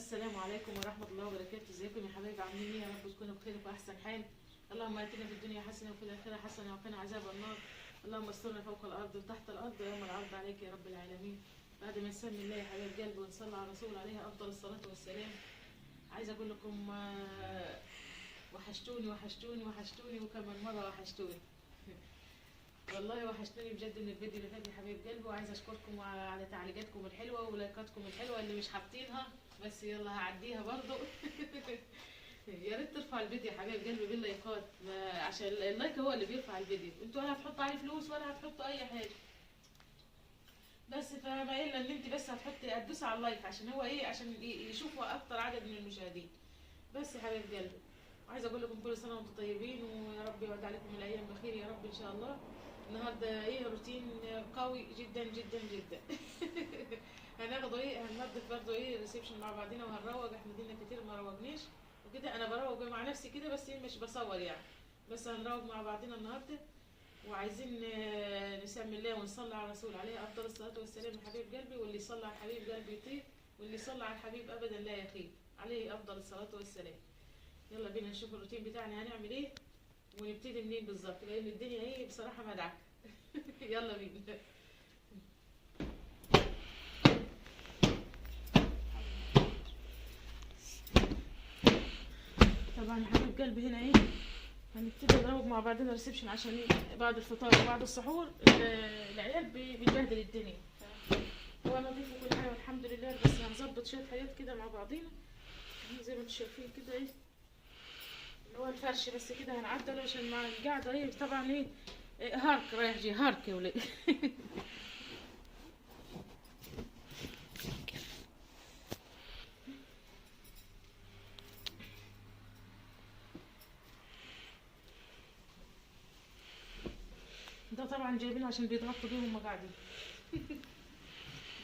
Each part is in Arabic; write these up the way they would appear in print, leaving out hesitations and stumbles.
السلام عليكم ورحمة الله وبركاته. ازيكم يا حبايبي؟ عاملين ايه؟ يا رب تكونوا بخير وفي احسن حال. اللهم اتنا في الدنيا حسنة وفي الآخرة حسنة وقنا عذاب النار. اللهم استرنا فوق الأرض وتحت الأرض ويوم العرض عليك يا رب العالمين. بعد ما نسمي الله يا حبايب قلبي ونصلي على الرسول عليه أفضل الصلاة والسلام، عايزة أقول لكم وحشتوني وحشتوني وحشتوني وكمان مرة وحشتوني. والله وحشتوني بجد من الفيديو اللي فات يا حبايب قلبي، وعايزه اشكركم على تعليقاتكم الحلوه ولايكاتكم الحلوه اللي مش حاطينها، بس يلا هعديها برضو. يا ريت ترفع الفيديو يا حبايب قلبي باللايكات، عشان اللايك هو اللي بيرفع الفيديو، انتوا ولا هتحطوا عليه فلوس ولا هتحطوا اي حاجه، بس فما الا ان انت بس هتدوسي على اللايك عشان هو ايه، عشان يشوفوا اكتر عدد من المشاهدين. بس يا حبايب قلبي عايزه اقول لكم كل سنه وانتم طيبين، ويا رب يعود عليكم الايام بخير يا رب ان شاء الله. النهارده ايه روتين قوي جدا جدا جدا. هناخده ايه، هننضف برضه ايه ريسبشن مع بعضينا وهنروج، احنا دينا كتير ما روجناش وكده، انا بروج مع نفسي كده بس ايه مش بصور يعني، بس هنروج مع بعضينا النهارده. وعايزين نسمي الله ونصلي على الرسول عليه افضل الصلاه والسلام يا حبيب قلبي، واللي يصلي على الحبيب قلبي يطير، واللي يصلي على الحبيب ابدا لا يخيب، عليه افضل الصلاه والسلام. يلا بينا نشوف الروتين بتاعنا هنعمل ايه ونبتدي منين بالظبط، لان الدنيا ايه بصراحه مدعكه. يلا بينا. طبعا يا حبيب قلبي هنا ايه هنبتدي نروج مع بعضنا ريسبشن، عشان ايه بعد الفطار وبعد السحور العيال بتبهدل الدنيا. هو نظيف وكل حاجه والحمد لله، بس هنظبط شويه حاجات كده مع بعضينا زي ما انتم شايفين كده ايه اللي هو الفرش بس كده هنعدله عشان مع القعده ايه طبعا ايه هارك رايح جاي هارك يا ولاد. ده طبعا جايبينه عشان بيضغطوا بيه وهم قاعدين.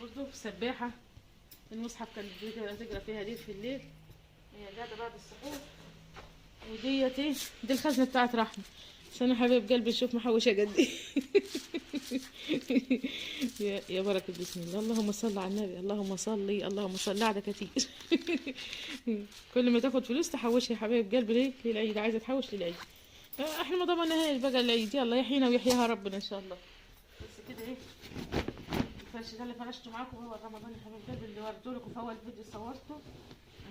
برضه سباحه المصحف كانت تقرا فيها دي في الليل، هي قاعده بعد السحور. وديت ايه دي الخزنه بتاعت رحمه، عشان حبيب قلبي شوف محوشه قد ايه. يا بركه بسم الله، اللهم صل على النبي، اللهم صلي اللهم صل، قاعده كتير. كل ما تاخد فلوس تحوشها يا حبايب قلبي ليه للعيد، عايزه تحوش للعيد. احنا ما ضمناهاش بقى العيد، يلا يحيينا ويحييها ربنا ان شاء الله. بس كده ايه الفرش ده اللي فرشته معاكم هو رمضان يا حبايب قلبي اللي وريته لكم في اول فيديو صورته،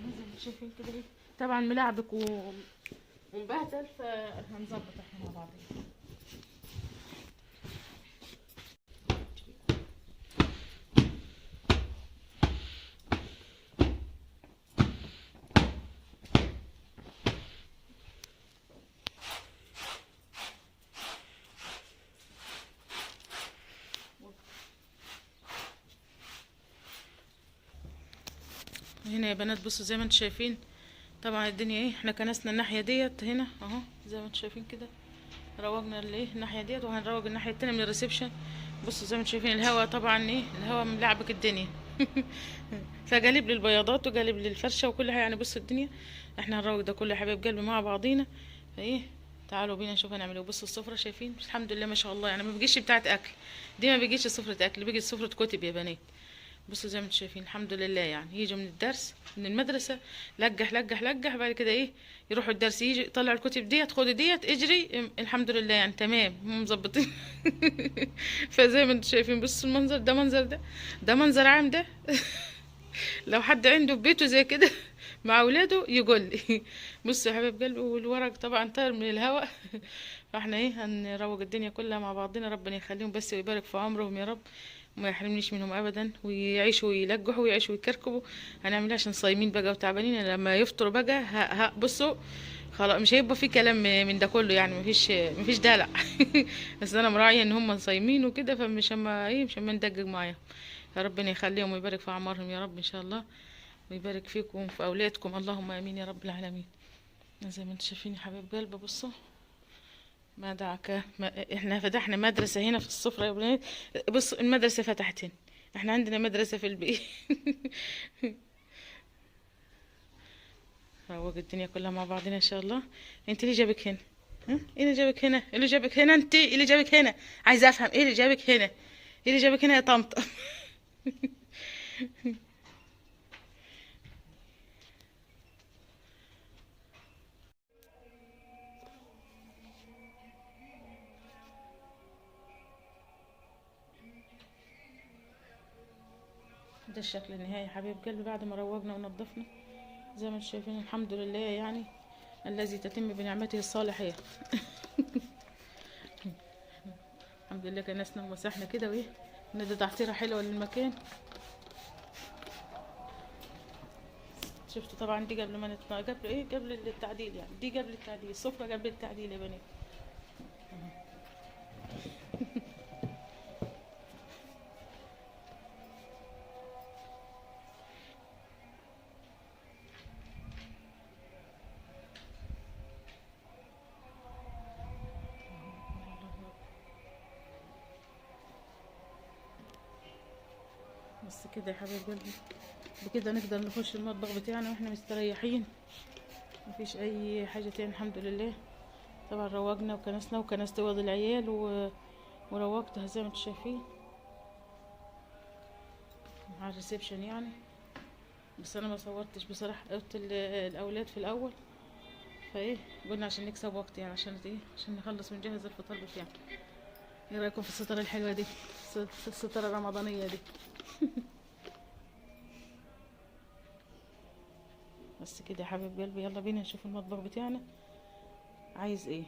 زي ما شايفين كده ايه طبعا ملعبك ومبهدل، فهنظبط احنا مع بعض. هنا يا بنات بصوا زي ما انتم شايفين طبعا الدنيا ايه، احنا كنسنا الناحيه ديت هنا اهو زي ما انتم شايفين كده، روجنا الايه الناحيه ديت وهنروج الناحيه التانية من الريسبشن. بصوا زي ما انتم شايفين الهواء طبعا ايه الهواء ملعبك الدنيا. فجالب للبياضات وجالب للفرشه وكل حاجه يعني. بصوا الدنيا احنا هنروج ده كله يا حبايب قلبي مع بعضينا، فايه تعالوا بينا نشوف هنعمل ايه. بصوا السفره شايفين الحمد لله ما شاء الله، يعني ما بيجيش بتاعه اكل، دي ما بيجيش سفره اكل، بيجي سفره كتب يا بنات. بصوا زي ما انتم شايفين الحمد لله، يعني يجوا من الدرس من المدرسه لجح لجح لجح، بعد كده ايه يروحوا الدرس، يجي يطلع الكتب ديت خدي ديت اجري، الحمد لله يعني تمام هم مظبطين. فزي ما انتم شايفين بصوا المنظر ده، منظر ده منظر عام ده. لو حد عنده في بيته زي كده مع اولاده يقول لي. بصوا يا حبايب قلبي والورق طبعا طاير من الهواء. فاحنا ايه هنروج الدنيا كلها مع بعضنا، ربنا يخليهم بس ويبارك في عمرهم يا رب، وما يحرمنيش منهم ابدا، ويعيشوا ويلجحوا ويعيشوا ويكركبوا. هنعمل عشان صايمين بقى وتعبانين، لما يفطروا بقى بصوا خلاص مش هيبقى في كلام من ده كله، يعني مفيش دلع. بس انا مراعيه ان هم صايمين وكده، فمش اما ايه مش اما ندقق معاهم. يا ربنا يخليهم ويبارك في اعمارهم يا رب ان شاء الله، ويبارك فيكم وفي اولادكم، اللهم امين يا رب العالمين. زي ما انتم شايفين يا حبايب قلبي بصوا ما دعك احنا فتحنا مدرسة هنا في السفرة يا بنات. بصوا المدرسة فتحت هنا، احنا عندنا مدرسة في البيت. روق الدنيا كلها مع بعضنا ان شاء الله. انت اللي جابك هنا؟ ها ايه اللي جابك هنا؟ ايه اللي جابك هنا؟ انت ايه اللي جابك هنا؟ عايزه افهم ايه اللي جابك هنا؟ ايه اللي جابك هنا يا طنط؟ ده الشكل النهائي يا حبيب قلبي بعد ما روجنا ونضفنا. زي ما انتم شايفين الحمد لله يعني، الذي تتم بنعمته الصالحية. الحمد لله كنسنا ومسحنا كده وايه، ندي تعطيرة حلوة للمكان. شفتوا طبعا دي قبل ما قبل ايه، قبل التعديل يعني، دي قبل التعديل، السفرة قبل التعديل يا بنات. بس كده يا حبايب قلبي، بكده نقدر نخش المطبخ بتاعنا واحنا مستريحين، مفيش اي حاجة تاني الحمد لله. طبعا روجنا وكنسنا، وكنست اوض العيال وروجتها زي ما انتم شايفين مع الريسبشن يعني. بس انا ما صورتش بصراحة اوضة الاولاد في الاول، فايه قلنا عشان نكسب وقت يعني، عشان ايه، عشان نخلص ونجهز الفطار بتاعنا. ايه رايكم في الستارة الحلوة دي، الستارة الرمضانية دي؟ بس كده يا حبيب قلبي، يلا بينا نشوف المطبخ بتاعنا عايز ايه.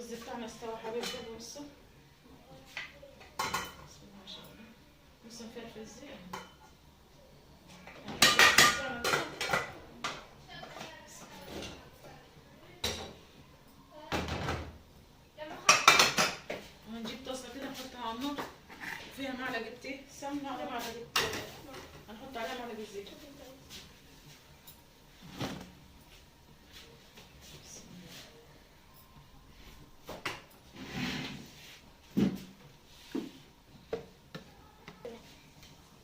الرز بتاعنا استوى حبيب قلبي. بصوا بسم الله ما شاء الله. بصوا فلفل ازاي هنجيب طاسه كده نحطها على النار فيها معلقه سمنه على معلقه، هنحط عليها معلقه زيت.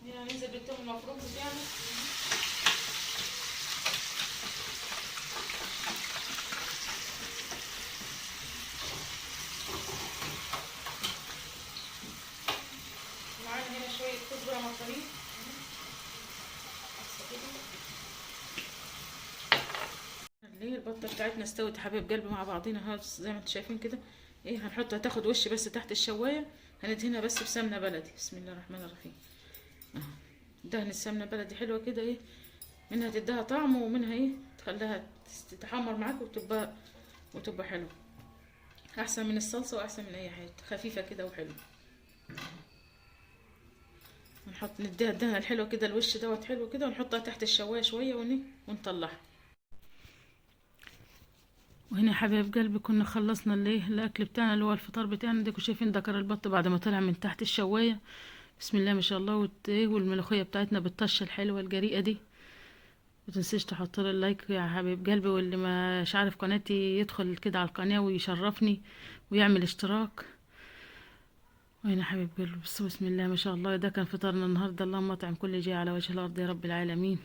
هنا هننزل بالثوم المفروم بتاعنا. معانا هنا شويه كزبره مطحونين. اللي هي البطه بتاعتنا استوت يا حبايب قلبي مع بعضينا اهو زي ما انتم شايفين كده. ايه هنحطها تاخد وش بس تحت الشوايه. هندهنها بس بسمنه بلدي. بسم الله الرحمن الرحيم. اهو دهن السمنه بلدي حلوه كده. ايه منها تديها طعم ومنها ايه تخليها تتحمر معاك وتبقى حلوه. احسن من الصلصه واحسن من اي حاجه، خفيفه كده وحلوه. نديها الدهنه الحلوه كده الوش دوت حلو كده ونحطها تحت الشوايه شويه ونطلعها. وهنا يا حبايب قلبي كنا خلصنا الاكل بتاعنا اللي هو الفطار بتاعنا. ديكوا شايفين دكر البط بعد ما طلع من تحت الشوايه. بسم الله ما شاء الله. والملوخيه بتاعتنا بالطشه الحلوه الجريئه دي. متنسيش تحط لي اللايك يا حبيب قلبي، واللي مش عارف قناتي يدخل كده على القناه ويشرفني ويعمل اشتراك. وهنا حبيب قلبي بسم الله ما شاء الله. ده كان فطارنا النهارده. اللهم اطعم كل جاي على وجه الارض يا رب العالمين.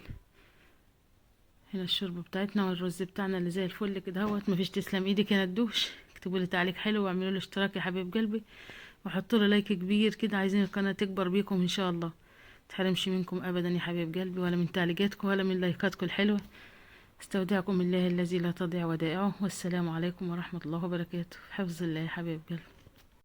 هنا الشوربه بتاعتنا والرز بتاعنا اللي زي الفل كده اهوت. مفيش تسلم ايدك يا ندوش. اكتبوا لي تعليق حلو واعملوا لي اشتراك يا حبيب قلبي وحطوا لي لايك كبير كده. عايزين القناه تكبر بيكم ان شاء الله. متحرمش منكم ابدا يا حبيب قلبي، ولا من تعليقاتكم ولا من لايكاتكم الحلوه. استودعكم الله الذي لا تضيع ودائعه. والسلام عليكم ورحمه الله وبركاته. حفظ الله يا حبيب قلبي.